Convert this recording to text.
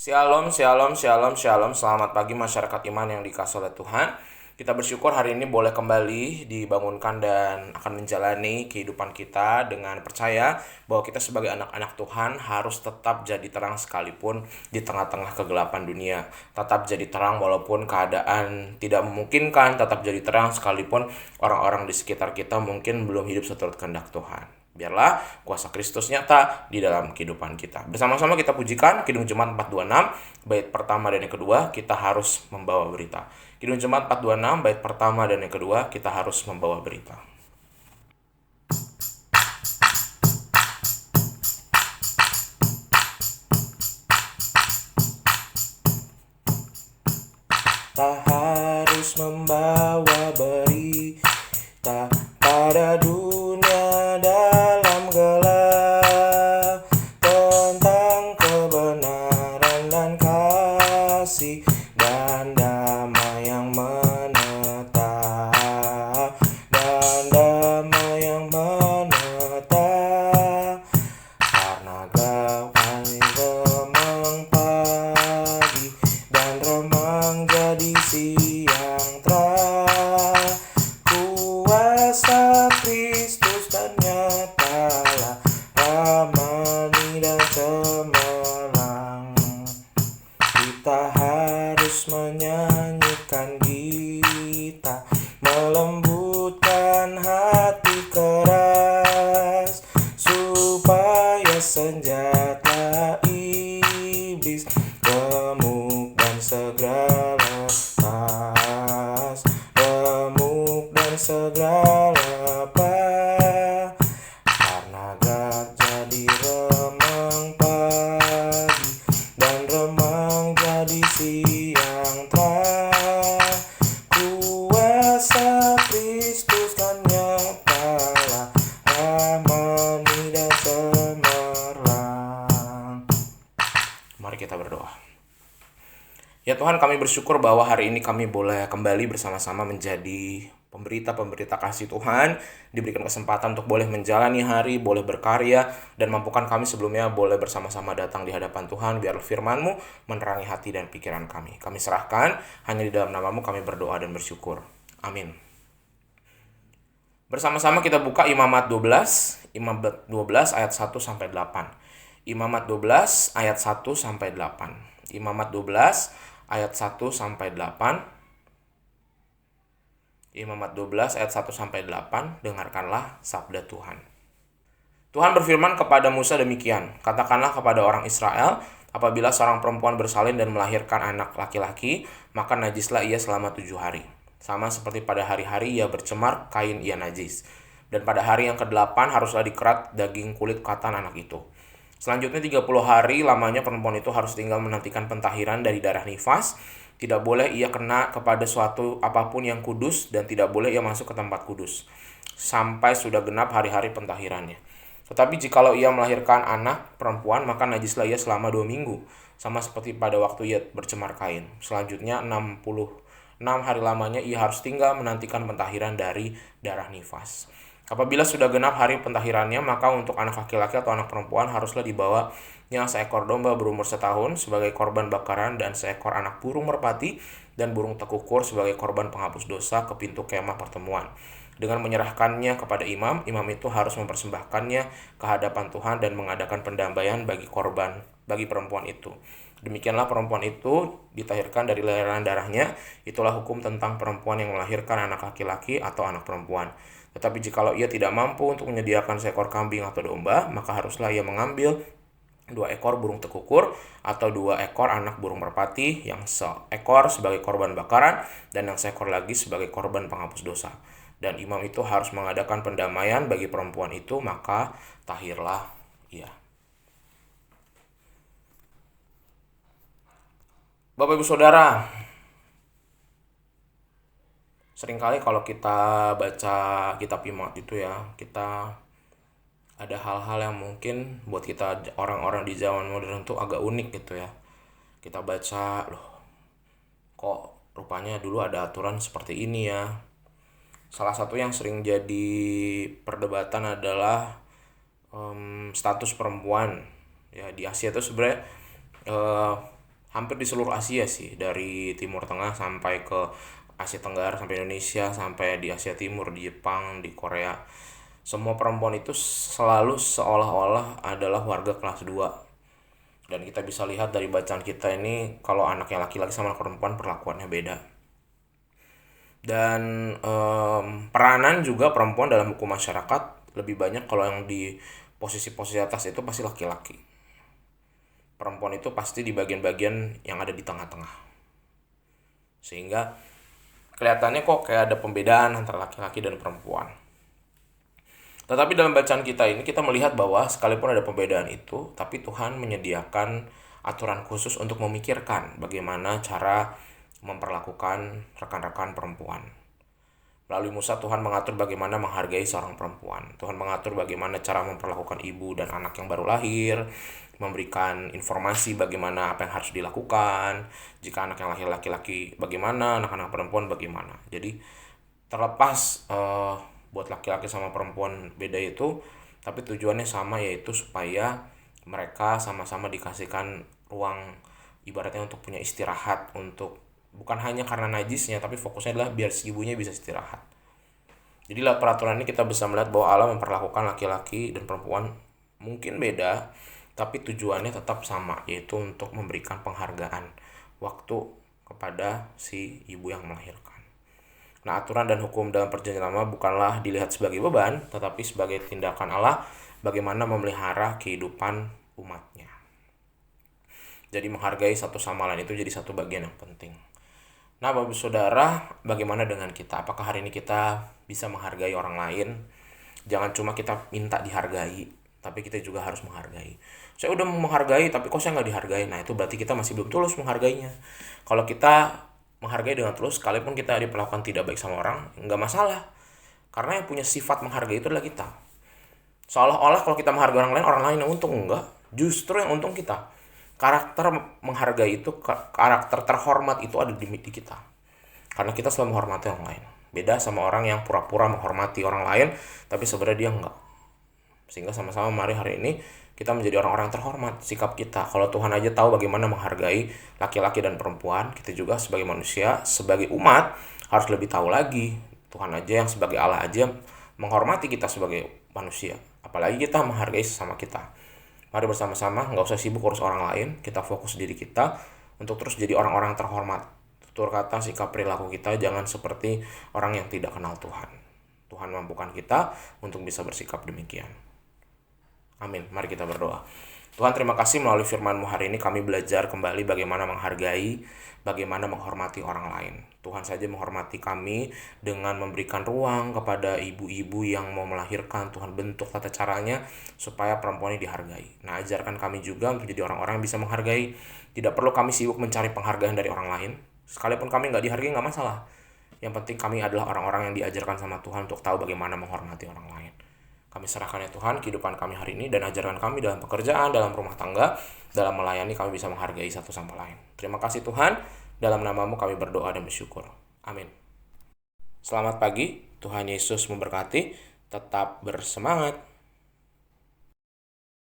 Shalom, shalom, shalom, shalom. Selamat pagi masyarakat iman yang dikasihi oleh Tuhan. Kita bersyukur hari ini boleh kembali dibangunkan dan akan menjalani kehidupan kita dengan percaya bahwa kita sebagai anak-anak Tuhan harus tetap jadi terang sekalipun di tengah-tengah kegelapan dunia. Tetap jadi terang walaupun keadaan tidak memungkinkan, tetap jadi terang sekalipun orang-orang di sekitar kita mungkin belum hidup seturut kehendak Tuhan. Biarlah kuasa Kristus nyata di dalam kehidupan kita. Bersama-sama kita pujikan Kidung Jemaat 426, bait pertama dan yang kedua, kita harus membawa berita. Kidung Jemaat 426, bait pertama dan yang kedua, kita harus membawa berita. Tak harus membawa berita pada dunia dalam gelap tentang kebenaran dan kasih dan damai yang menetap, dan damai yang menetap. Karena gapai remang pagi dan remang jadi siang terang, kuasa Kristus dan nyatalah ramani dan cemerlang. Kita harus menyanyikan gita, melembutkan hati keras, supaya senjata iblis remuk dan segera lepas, remuk dan segera lepas. Karena gelap jadi remang pagi dan remang jadi siang terang, kuasa Kristus kan nyatalah ramani dan cemerlang. Mari kita berdoa. Ya Tuhan, kami bersyukur bahwa hari ini kami boleh kembali bersama-sama menjadi pemberita-pemberita kasih Tuhan, diberikan kesempatan untuk boleh menjalani hari, boleh berkarya, dan mampukan kami sebelumnya boleh bersama-sama datang di hadapan Tuhan, biar firman-Mu menerangi hati dan pikiran kami. Kami serahkan, hanya di dalam nama-Mu kami berdoa dan bersyukur. Amin. Bersama-sama kita buka Imamat 12 ayat 1-8. Imamat 12 ayat 1-8. Imamat 12 ayat 1-8. Imamat 12 ayat 1-8. Dengarkanlah sabda Tuhan. Tuhan berfirman kepada Musa demikian, katakanlah kepada orang Israel, apabila seorang perempuan bersalin dan melahirkan anak laki-laki, maka najislah ia selama 7 hari. Sama seperti pada hari-hari ia bercemar, kain ia najis. Dan pada hari yang ke-8 haruslah dikerat daging kulit katan anak itu. Selanjutnya 30 hari lamanya perempuan itu harus tinggal menantikan pentahiran dari darah nifas. Tidak boleh ia kena kepada suatu apapun yang kudus, dan tidak boleh ia masuk ke tempat kudus sampai sudah genap hari-hari pentahirannya. Tetapi jikalau ia melahirkan anak perempuan, maka najislah ia selama 2 minggu, sama seperti pada waktu ia bercemar kain. Selanjutnya 66 hari lamanya ia harus tinggal menantikan pentahiran dari darah nifas. Apabila sudah genap hari pentahirannya, maka untuk anak laki-laki atau anak perempuan haruslah dibawanya seekor domba berumur setahun sebagai korban bakaran, dan seekor anak burung merpati dan burung tekukur sebagai korban penghapus dosa ke pintu kemah pertemuan. Dengan menyerahkannya kepada imam, imam itu harus mempersembahkannya ke hadapan Tuhan dan mengadakan pendamaian bagi perempuan itu. Demikianlah perempuan itu ditahirkan dari leleran darahnya. Itulah hukum tentang perempuan yang melahirkan anak laki-laki atau anak perempuan. Tetapi jikalau ia tidak mampu untuk menyediakan seekor kambing atau domba, maka haruslah ia mengambil 2 ekor burung tekukur atau 2 ekor anak burung merpati, yang seekor sebagai korban bakaran dan yang seekor lagi sebagai korban penghapus dosa. Dan imam itu harus mengadakan pendamaian bagi perempuan itu, maka tahirlah ia. Bapak Ibu Saudara, seringkali kalau kita baca kitab Imamat itu ya, kita ada hal-hal yang mungkin buat kita orang-orang di zaman modern tuh agak unik gitu ya. Kita baca, loh kok rupanya dulu ada aturan seperti ini ya. Salah satu yang sering jadi perdebatan adalah status perempuan ya di Asia itu sebenarnya hampir di seluruh Asia sih, dari Timur Tengah sampai ke Asia Tenggara, sampai Indonesia, sampai di Asia Timur, di Jepang, di Korea. Semua perempuan itu selalu seolah-olah adalah warga kelas 2. Dan kita bisa lihat dari bacaan kita ini, kalau anaknya laki-laki sama anak perempuan perlakuannya beda. Dan peranan juga perempuan dalam hukum masyarakat lebih banyak kalau yang di posisi-posisi atas itu pasti laki-laki. Perempuan itu pasti di bagian-bagian yang ada di tengah-tengah. Sehingga kelihatannya kok kayak ada pembedaan antara laki-laki dan perempuan. Tetapi dalam bacaan kita ini kita melihat bahwa sekalipun ada pembedaan itu, tapi Tuhan menyediakan aturan khusus untuk memikirkan bagaimana cara memperlakukan rekan-rekan perempuan. Melalui Musa, Tuhan mengatur bagaimana menghargai seorang perempuan. Tuhan mengatur bagaimana cara memperlakukan ibu dan anak yang baru lahir, memberikan informasi bagaimana apa yang harus dilakukan, jika anak yang lahir laki-laki bagaimana, anak-anak perempuan bagaimana. Jadi terlepas buat laki-laki sama perempuan beda itu, tapi tujuannya sama, yaitu supaya mereka sama-sama dikasihkan ruang, ibaratnya untuk punya istirahat, untuk bukan hanya karena najisnya, tapi fokusnya adalah biar si ibunya bisa istirahat. Jadi lewat peraturan ini kita bisa melihat bahwa Allah memperlakukan laki-laki dan perempuan mungkin beda, tapi tujuannya tetap sama, yaitu untuk memberikan penghargaan waktu kepada si ibu yang melahirkan. Nah, aturan dan hukum dalam perjanjian lama bukanlah dilihat sebagai beban, tetapi sebagai tindakan Allah bagaimana memelihara kehidupan umatnya. Jadi menghargai satu sama lain itu jadi satu bagian yang penting. Nah, Bapak Saudara, bagaimana dengan kita? Apakah hari ini kita bisa menghargai orang lain? Jangan cuma kita minta dihargai, tapi kita juga harus menghargai. Saya udah menghargai, tapi kok saya nggak dihargai? Nah, itu berarti kita masih belum tulus menghargainya. Kalau kita menghargai dengan tulus, sekalipun kita diperlakukan tidak baik sama orang, nggak masalah. Karena yang punya sifat menghargai itu adalah kita. Seolah-olah kalau kita menghargai orang lain yang untung. Enggak. Justru yang untung kita. Karakter menghargai itu, karakter terhormat itu ada di kita. Karena kita selalu menghormati orang lain. Beda sama orang yang pura-pura menghormati orang lain, tapi sebenarnya dia enggak. Sehingga sama-sama mari hari ini kita menjadi orang-orang terhormat. Sikap kita, kalau Tuhan aja tahu bagaimana menghargai laki-laki dan perempuan, kita juga sebagai manusia, sebagai umat, harus lebih tahu lagi. Tuhan aja yang sebagai Allah aja menghormati kita sebagai manusia. Apalagi kita menghargai sesama kita. Mari bersama-sama, nggak usah sibuk urus orang lain, kita fokus diri kita untuk terus jadi orang-orang terhormat. Tutur kata, sikap perilaku kita jangan seperti orang yang tidak kenal Tuhan. Tuhan mampukan kita untuk bisa bersikap demikian. Amin. Mari kita berdoa. Tuhan, terima kasih melalui firman-Mu hari ini kami belajar kembali bagaimana menghargai, bagaimana menghormati orang lain. Tuhan saja menghormati kami dengan memberikan ruang kepada ibu-ibu yang mau melahirkan. Tuhan bentuk tata caranya supaya perempuan ini dihargai. Nah, ajarkan kami juga untuk jadi orang-orang yang bisa menghargai. Tidak perlu kami sibuk mencari penghargaan dari orang lain. Sekalipun kami nggak dihargai, nggak masalah. Yang penting kami adalah orang-orang yang diajarkan sama Tuhan untuk tahu bagaimana menghormati orang lain. Kami serahkan ya Tuhan kehidupan kami hari ini, dan ajarkan kami dalam pekerjaan, dalam rumah tangga, dalam melayani kami bisa menghargai satu sama lain. Terima kasih Tuhan, dalam nama-Mu kami berdoa dan bersyukur. Amin. Selamat pagi, Tuhan Yesus memberkati, tetap bersemangat.